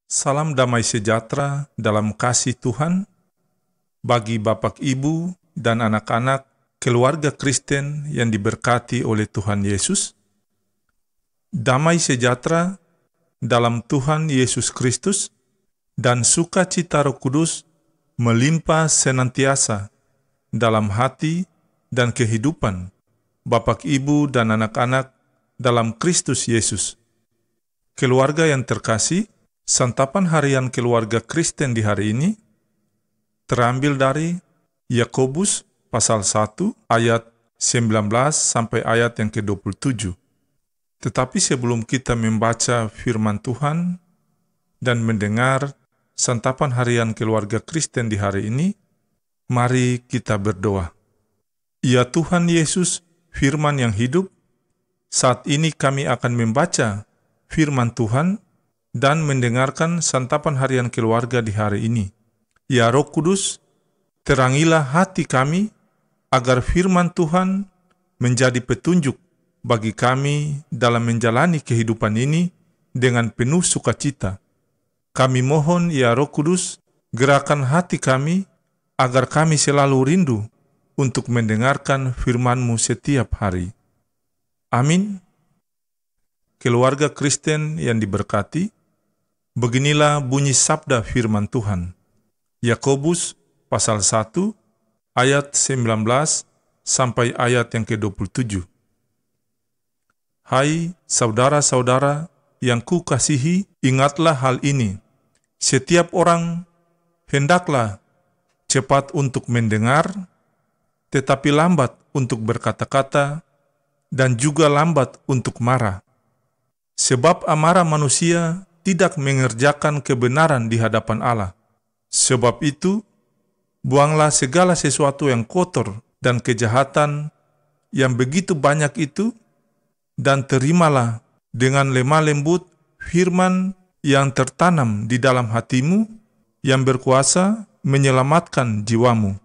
Salam damai sejahtera dalam kasih Tuhan bagi Bapak, Ibu, dan anak-anak keluarga Kristen yang diberkati oleh Tuhan Yesus. Damai sejahtera dalam Tuhan Yesus Kristus dan sukacita Roh Kudus melimpah senantiasa dalam hati dan kehidupan Bapak, Ibu, dan anak-anak dalam Kristus Yesus. Keluarga yang terkasih, santapan harian keluarga Kristen di hari ini terambil dari Yakobus pasal 1 ayat 19 sampai ayat yang ke-27. Tetapi sebelum kita membaca firman Tuhan dan mendengar santapan harian keluarga Kristen di hari ini, mari kita berdoa. Ya Tuhan Yesus, firman yang hidup, saat ini kami akan membaca firman Tuhan dan mendengarkan santapan harian keluarga di hari ini. Ya Roh Kudus, terangilah hati kami agar firman Tuhan menjadi petunjuk bagi kami dalam menjalani kehidupan ini dengan penuh sukacita. Kami mohon ya Roh Kudus, gerakan hati kami agar kami selalu rindu untuk mendengarkan firman-Mu setiap hari. Amin. Keluarga Kristen yang diberkati, beginilah bunyi sabda firman Tuhan. Yakobus pasal 1 ayat 19 sampai ayat yang ke-27. Hai saudara-saudara yang kukasihi, ingatlah hal ini. Setiap orang hendaklah cepat untuk mendengar, tetapi lambat untuk berkata-kata, dan juga lambat untuk marah. Sebab amarah manusia tidak mengerjakan kebenaran di hadapan Allah. Sebab itu, buanglah segala sesuatu yang kotor dan kejahatan yang begitu banyak itu, dan terimalah dengan lemah lembut firman yang tertanam di dalam hatimu, yang berkuasa menyelamatkan jiwamu.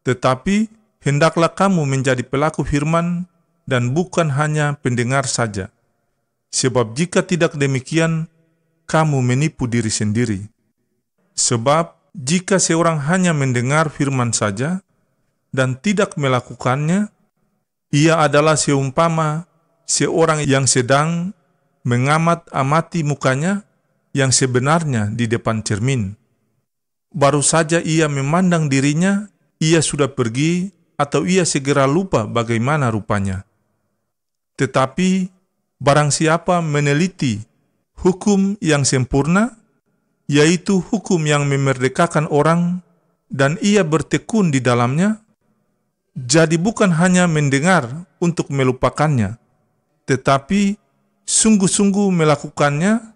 Tetapi, hendaklah kamu menjadi pelaku firman dan bukan hanya pendengar saja. Sebab jika tidak demikian, kamu menipu diri sendiri. Sebab jika seorang hanya mendengar firman saja dan tidak melakukannya, ia adalah seumpama seorang yang sedang mengamat-amati mukanya yang sebenarnya di depan cermin. Baru saja ia memandang dirinya, ia sudah pergi atau ia segera lupa bagaimana rupanya. Tetapi barang siapa meneliti hukum yang sempurna, yaitu hukum yang memerdekakan orang, dan ia bertekun di dalamnya, jadi bukan hanya mendengar untuk melupakannya, tetapi sungguh-sungguh melakukannya,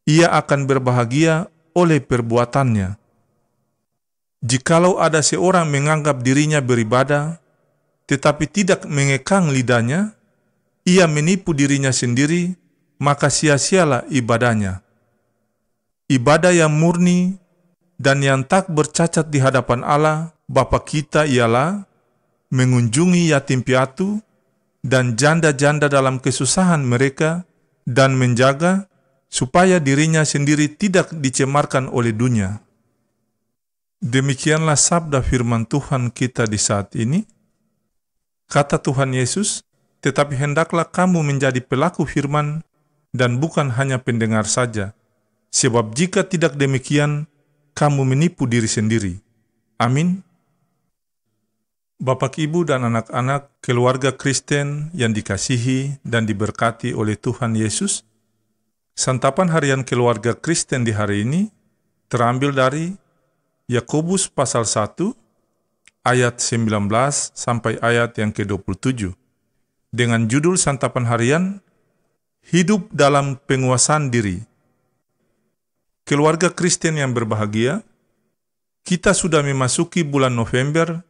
ia akan berbahagia oleh perbuatannya. Jikalau ada seorang menganggap dirinya beribadah, tetapi tidak mengekang lidahnya, ia menipu dirinya sendiri, maka sia-sialah ibadahnya. Ibadah yang murni dan yang tak bercacat di hadapan Allah Bapa kita ialah mengunjungi yatim piatu dan janda-janda dalam kesusahan mereka dan menjaga supaya dirinya sendiri tidak dicemarkan oleh dunia. Demikianlah sabda firman Tuhan kita di saat ini. Kata Tuhan Yesus, tetapi hendaklah kamu menjadi pelaku firman dan bukan hanya pendengar saja. Sebab jika tidak demikian, kamu menipu diri sendiri. Amin. Bapak, Ibu, dan anak-anak keluarga Kristen yang dikasihi dan diberkati oleh Tuhan Yesus, santapan harian keluarga Kristen di hari ini terambil dari Yakobus pasal 1 ayat 19 sampai ayat yang ke-27. Dengan judul santapan harian, Hidup dalam Penguasaan Diri. Keluarga Kristen yang berbahagia, kita sudah memasuki bulan November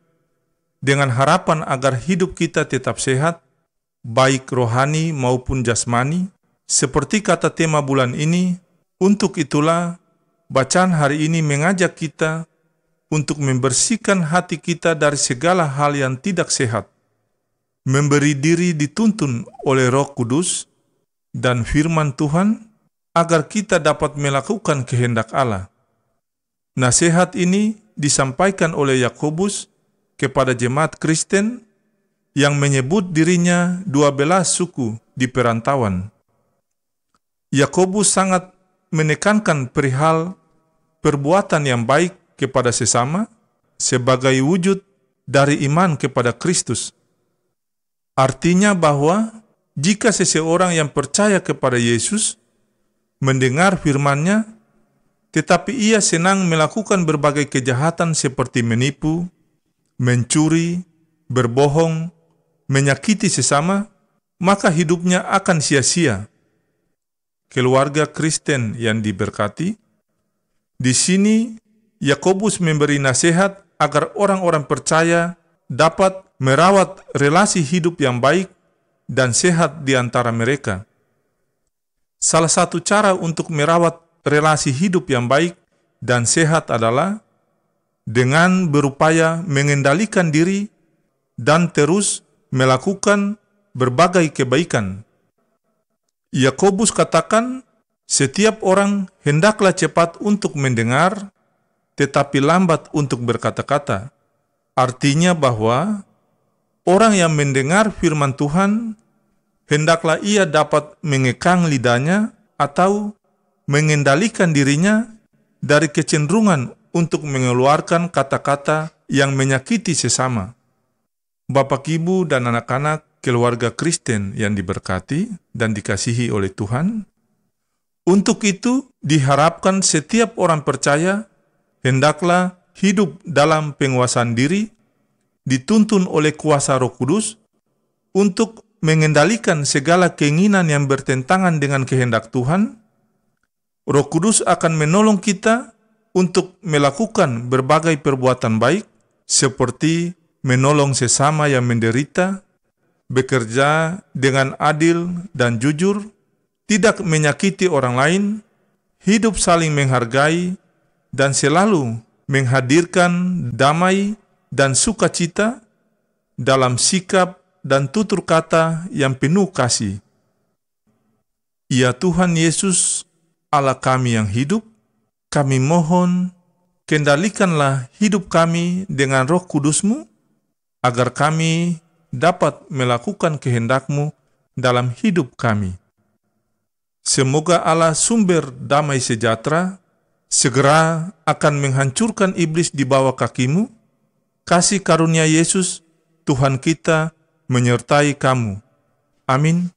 dengan harapan agar hidup kita tetap sehat, baik rohani maupun jasmani, seperti kata tema bulan ini. Untuk itulah, bacaan hari ini mengajak kita untuk membersihkan hati kita dari segala hal yang tidak sehat, memberi diri dituntun oleh Roh Kudus dan firman Tuhan agar kita dapat melakukan kehendak Allah. Nasihat ini disampaikan oleh Yakobus kepada jemaat Kristen yang menyebut dirinya 12 suku di perantauan. Yakobus sangat menekankan perihal perbuatan yang baik kepada sesama sebagai wujud dari iman kepada Kristus. Artinya bahwa jika seseorang yang percaya kepada Yesus mendengar firman-Nya, tetapi ia senang melakukan berbagai kejahatan seperti menipu, mencuri, berbohong, menyakiti sesama, maka hidupnya akan sia-sia. Keluarga Kristen yang diberkati, di sini Yakobus memberi nasihat agar orang-orang percaya dapat merawat relasi hidup yang baik dan sehat di antara mereka. Salah satu cara untuk merawat relasi hidup yang baik dan sehat adalah dengan berupaya mengendalikan diri dan terus melakukan berbagai kebaikan. Yakobus katakan, setiap orang hendaklah cepat untuk mendengar, tetapi lambat untuk berkata-kata. Artinya bahwa orang yang mendengar firman Tuhan, hendaklah ia dapat mengekang lidahnya atau mengendalikan dirinya dari kecenderungan untuk mengeluarkan kata-kata yang menyakiti sesama. Bapak, Ibu, dan anak-anak keluarga Kristen yang diberkati dan dikasihi oleh Tuhan, untuk itu diharapkan setiap orang percaya hendaklah hidup dalam penguasaan diri, dituntun oleh kuasa Roh Kudus untuk mengendalikan segala keinginan yang bertentangan dengan kehendak Tuhan. Roh Kudus akan menolong kita untuk melakukan berbagai perbuatan baik, seperti menolong sesama yang menderita, bekerja dengan adil dan jujur, tidak menyakiti orang lain, hidup saling menghargai, dan selalu menghadirkan damai dan sukacita dalam sikap dan tutur kata yang penuh kasih. Ya Tuhan Yesus, Allah kami yang hidup, kami mohon, kendalikanlah hidup kami dengan Roh Kudus-Mu, agar kami dapat melakukan kehendak-Mu dalam hidup kami. Semoga Allah sumber damai sejahtera segera akan menghancurkan iblis di bawah kaki-Mu. Kasih karunia Yesus, Tuhan kita, menyertai kamu. Amin.